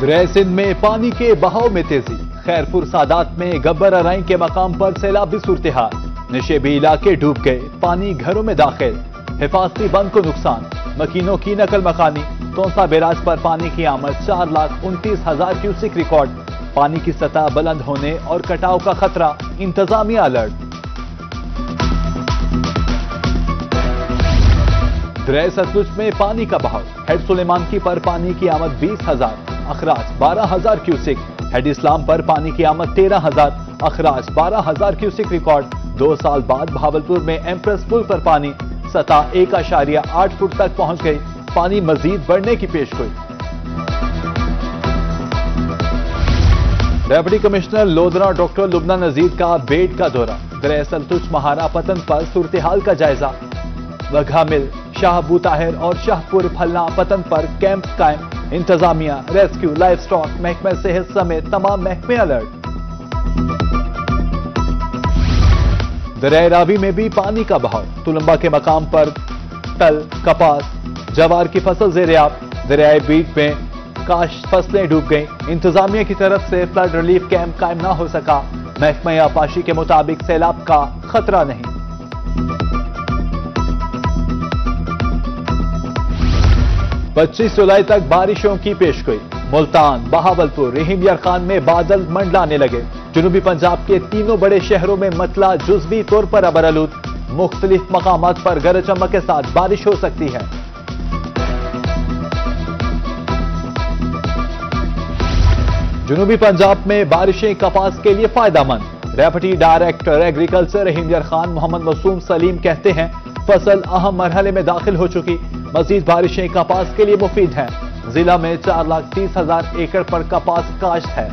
دریا سندھ میں پانی کے بہاؤ میں تیزی، خیرپور سادات میں گبر ارائیں کے مقام پر سیلابی صورتحال، نشیبی علاقے ڈوب گئے، پانی گھروں میں داخل، حفاظتی بند کو نقصان، مکینوں کی نقل مکانی، تونسا بیراج پر پانی کی آمد 4,29,000 کیوسک ریکارڈ، پانی کی سطح بلند ہونے اور کٹاؤ کا خطرہ، انتظامیہ الرٹ۔ دریا ستلج میں پانی کا بہاؤ، ہیڈ سلیمان کی پر پانی کی آمد 20,000، اخراج 12,000 کیوسک، ہیڈ اسلام پر پانی کی آمد 13,000، اخراج 12,000 کیوسک ریکارڈ۔ 2 سال بعد بہاولپور میں ایمپریس پل پر پانی، سطح 1.8 فٹ تک پہنچ گئی، پانی مزید بڑھنے کی پیشگوئی۔ ڈپٹی کمشنر لودھرا ڈاکٹر لبنہ نذیر کا بیٹ کا دورہ، دریا ستلج مہارا پتن پر صورتحال کا جائزہ، وگھا مل، شاہ ابو طاہر اور شاہ پور پھلنا پتن پر کیمپ قائم، انتظامیہ، ریسکیو، لائف سٹاک، محکمہ صحت سمیت تمام محکمے الرٹ۔ دریا راوی میں بھی پانی کا بہاؤ، تلمبا کے مقام پر تل، کپاس، جوار کی فصل زیر آب، دریائے بیٹ میں کاشت فصلیں ڈوب گئیں، انتظامیہ کی طرف سے فلڈ ریلیف کیمپ قائم نہ ہو سکا، محکمہ آبپاشی کے مطابق سیلاب کا خطرہ نہیں۔ 25 جولائی تک بارشوں کی پیشگوئی، ملتان، بہاولپور، رحیم یارخان میں بادل منڈلانے لگے، جنوبی پنجاب کے تینوں بڑے شہروں میں مطلع جزوی طور پر ابرآلود، مختلف مقامات پر گرج چمک کے ساتھ بارش ہو سکتی ہے۔ جنوبی پنجاب میں بارشیں کپاس کے لیے فائدہ مند، ڈپٹی ڈائریکٹر ایگریکلچر رحیم یارخان محمد معصوم سلیم کہتے ہیں فصل اہم مرحلے میں داخل ہو چکی، مزید بارشیں کپاس کے لیے مفید ہیں، ضلع میں 4,30,000 ایکڑ پر کپاس کاشت ہے۔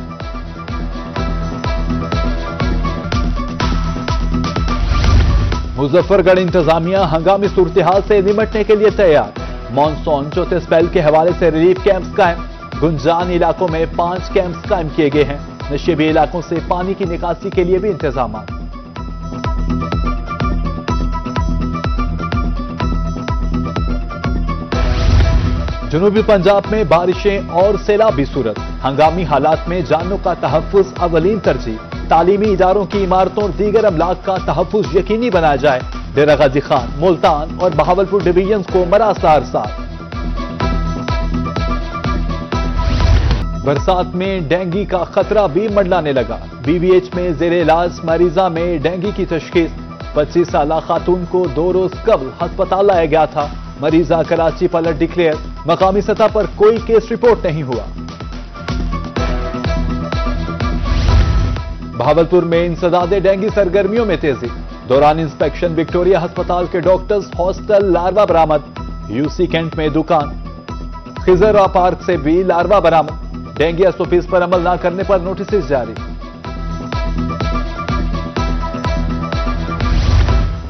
مظفر گڑھ انتظامیہ ہنگامی صورتحال سے نمٹنے کے لیے تیار، مانسون چوتھے اسپیل کے حوالے سے ریلیف کیمپس قائم، گنجان علاقوں میں 5 کیمپس قائم کیے گئے ہیں، نشیبی علاقوں سے پانی کی نکاسی کے لیے بھی انتظامات۔ جنوبی پنجاب میں بارشیں اور سیلابی صورت، ہنگامی حالات میں جانوں کا تحفظ اولین ترجیح، تعلیمی اداروں کی عمارتوں اور دیگر املاک کا تحفظ یقینی بنایا جائے، ڈیرہ غازی خان، ملتان اور بہاولپور ڈویژنز کو مراسلہ ارسال۔ برسات میں ڈینگی کا خطرہ بھی منڈلانے لگا، بی وی ایچ میں زیر علاج مریضہ میں ڈینگی کی تشخیص، 25 سالہ خاتون کو 2 روز قبل ہسپتال لایا گیا تھا، مریضہ کراچی پلٹ ڈکلیئر، مقامی سطح پر کوئی کیس رپورٹ نہیں ہوا۔ بہاولپور میں انسداد ڈینگی سرگرمیوں میں تیزی، دوران انسپیکشن وکٹوریہ ہسپتال کے ڈاکٹرز ہاسٹل لاروا برآمد، یو سی کینٹ میں دکان خزرا پارک سے بھی لاروا برآمد، ڈینگی SOPs پر عمل نہ کرنے پر نوٹسز جاری۔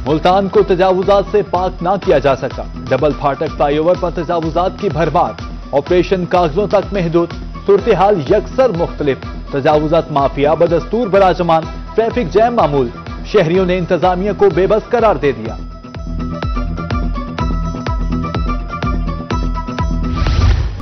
ملتان کو تجاوزات سے پاک نہ کیا جا سکا، ڈبل پھاٹک فلائی اوور پر تجاوزات کی بھرمار، آپریشن کاغذوں تک محدود، صورتحال یکسر مختلف، تجاوزات مافیا بدستور براجمان، ٹریفک جیم معمول، شہریوں نے انتظامیہ کو بے بس قرار دے دیا۔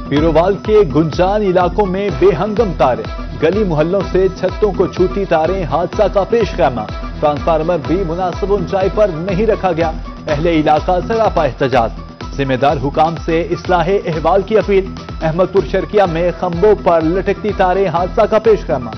پیروال کے گنجان علاقوں میں بے ہنگم تاریں، گلی محلوں سے چھتوں کو چھوتی تاریں، حادثہ کا پیش خیمہ، ٹرانسفارمر بھی مناسب اونچائی پر نہیں رکھا گیا، اہل علاقہ سراپا احتجاج، ذمہ دار حکام سے اصلاح احوال کی اپیل، احمد پور شرکیہ میں کھمبوں پر لٹکتی تاریں، حادثہ کا پیش خیمہ۔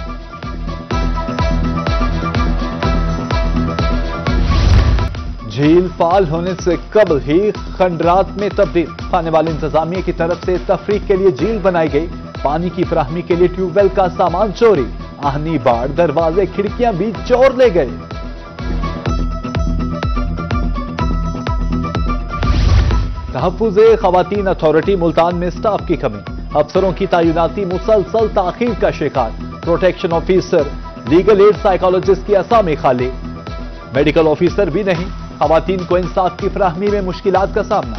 جھیل فعال ہونے سے قبل ہی کھنڈرات میں تبدیل، خانے والے انتظامیہ کی طرف سے تفریح کے لیے جھیل بنائی گئی، پانی کی فراہمی کے لیے ٹیوب ویل کا سامان چوری، آہنی باڑ، دروازے، کھڑکیاں بھی چور لے گئے۔ تحفظ خواتین اتھارٹی ملتان میں سٹاف کی کمی، افسروں کی تعیناتی مسلسل تاخیر کا شکار، protection officer, legal aid psychologist کی اسامی خالی، میڈیکل آفیسر بھی نہیں، خواتین کو انصاف کی فراہمی میں مشکلات کا سامنا۔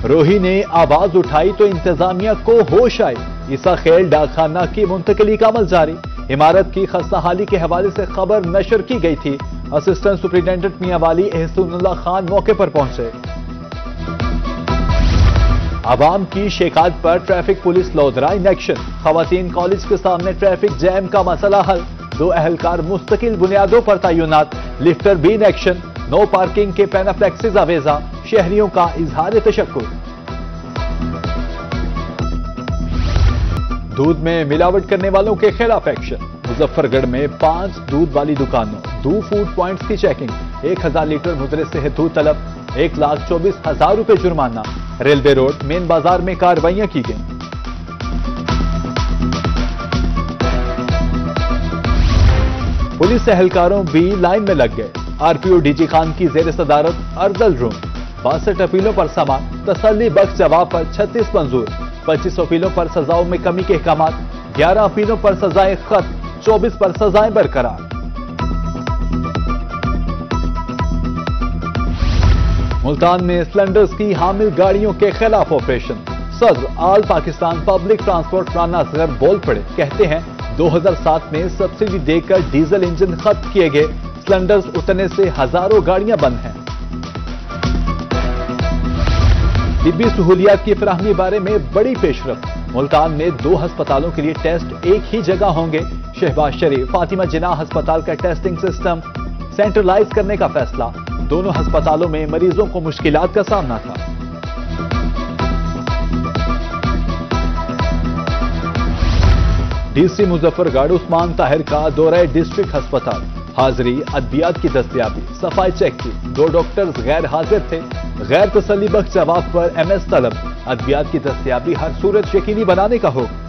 روہی نے آواز اٹھائی تو انتظامیہ کو ہوش آئی، عیسیٰ خیل ڈاک خانہ کی منتقلی کا عمل جاری، عمارت کی خستہ حالی کے حوالے سے خبر نشر کی گئی تھی، اسسٹنٹ سپرنٹینڈنٹ میاں والی احسان اللہ خان موقع پر پہنچے۔ عوام کی شکایت پر traffic police Lodhran in action, خواتین کالج کے سامنے ٹریفک جیم کا مسئلہ حل، 2 اہلکار مستقل بنیادوں پر تعینات، لفٹر بھی ان ایکشن، نو پارکنگ کے پینافلیکسز آویزہ، شہریوں کا اظہار تشکر۔ دودھ میں ملاوٹ کرنے والوں کے خلاف ایکشن، مظفر گڑھ میں 5 دودھ والی دکانوں، 2 فوڈ پوائنٹس کی چیکنگ، 1000 لیٹر مدرے سے دودھ طلب، 1,24,000 روپے جرمانہ، ریلوے روڈ مین بازار میں کارروائیاں کی گئیں۔ پولیس اہلکاروں بھی لائن میں لگ گئے، R P O D G Khan کی زیر صدارت ارزل روم، 62 اپیلوں پر سماعت، تسلی بخش جواب پر 36 منظور، 25 اپیلوں پر سزاؤں میں کمی کے احکامات، 11 اپیلوں پر سزائیں ختم، 24 پر سزائیں برقرار۔ ملتان میں سلنڈرز کی حامل گاڑیوں کے خلاف آپریشن، صدر آل پاکستان پبلک ٹرانسپورٹ رانا اصغر بول پڑے، کہتے ہیں 2007 میں سبسڈی دے کر ڈیزل انجن ختم کیے گئے، سلنڈرز اترنے سے ہزاروں گاڑیاں بند ہیں۔ طبی سہولیات کی فراہمی بارے میں بڑی پیش رفت، ملتان میں 2 ہسپتالوں کے لیے ٹیسٹ ایک ہی جگہ ہوں گے، شہباز شریف فاطمہ جناح ہسپتال کا ٹیسٹنگ سسٹم سینٹرلائز کرنے کا فیصلہ، دونوں ہسپتالوں میں مریضوں کو مشکلات کا سامنا تھا۔ ڈی سی مظفر گڑھ عثمان طاہر کا دورہ ڈسٹرکٹ ہسپتال، حاضری ادویات کی دستیابی، صفائی چیک کی، 2 ڈاکٹرز غیر حاضر تھے، غیر تسلی بخش جواب پر ایم ایس طلب، ادویات کی دستیابی ہر صورت یقینی بنانے کا حکم۔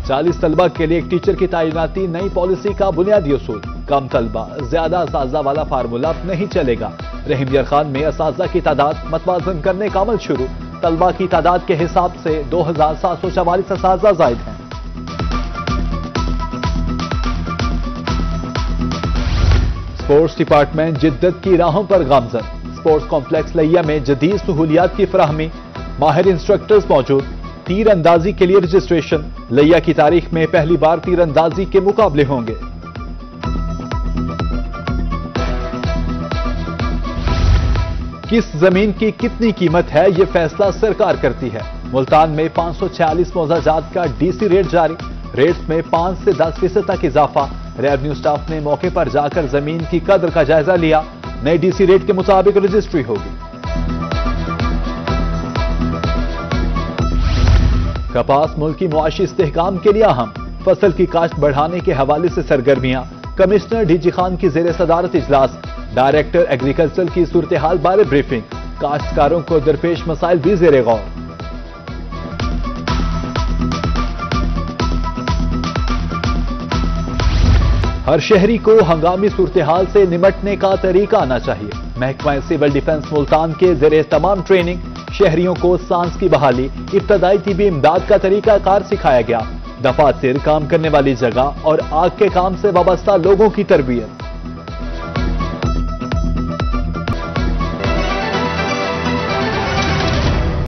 40 طلبہ کے لیے ایک ٹیچر کی تعیناتی نئی پالیسی کا بنیادی اصول، کم طلبہ زیادہ اساتذہ والا فارمولہ اب نہیں چلے گا، رحیم یار خان میں اساتذہ کی تعداد متوازن کرنے کا عمل شروع، طلبہ کی تعداد کے حساب سے 2744 اساتذہ زائد ہیں۔ اسپورٹس ڈپارٹمنٹ جدت کی راہوں پر گامزن، اسپورٹس کمپلیکس لیا میں جدید سہولیات کی فراہمی، ماہر انسٹرکٹرز موجود، تیر اندازی کے لیے رجسٹریشن، لیا کی تاریخ میں پہلی بار تیر اندازی کے مقابلے ہوں گے۔ کس زمین کی کتنی قیمت ہے یہ فیصلہ سرکار کرتی ہے، ملتان میں 546 موضاع جات کا ڈی سی ریٹ جاری، ریٹس میں 5 سے 10% تک اضافہ، ریونیو سٹاف نے موقع پر جا کر زمین کی قدر کا جائزہ لیا، نئے ڈی سی ریٹ کے مطابق رجسٹری ہوگی۔ کپاس ملکی معاشی استحکام کے لیے اہم، فصل کی کاشت بڑھانے کے حوالے سے سرگرمیاں، کمشنر ڈی جی خان کی زیر صدارت اجلاس، ڈائریکٹر ایگریکلچر کی صورتحال بارے بریفنگ، کاشتکاروں کو درپیش مسائل بھی زیر غور۔ ہر شہری کو ہنگامی صورتحال سے نمٹنے کا طریقہ آنا چاہیے، محکمہ سول ڈیفنس ملتان کے زیر اہتمام ٹریننگ، شہریوں کو سانس کی بحالی، ابتدائی طبی امداد کا طریقہ کار سکھایا گیا، دفاتر، کام کرنے والی جگہ اور آگ کے کام سے وابستہ لوگوں کی تربیت۔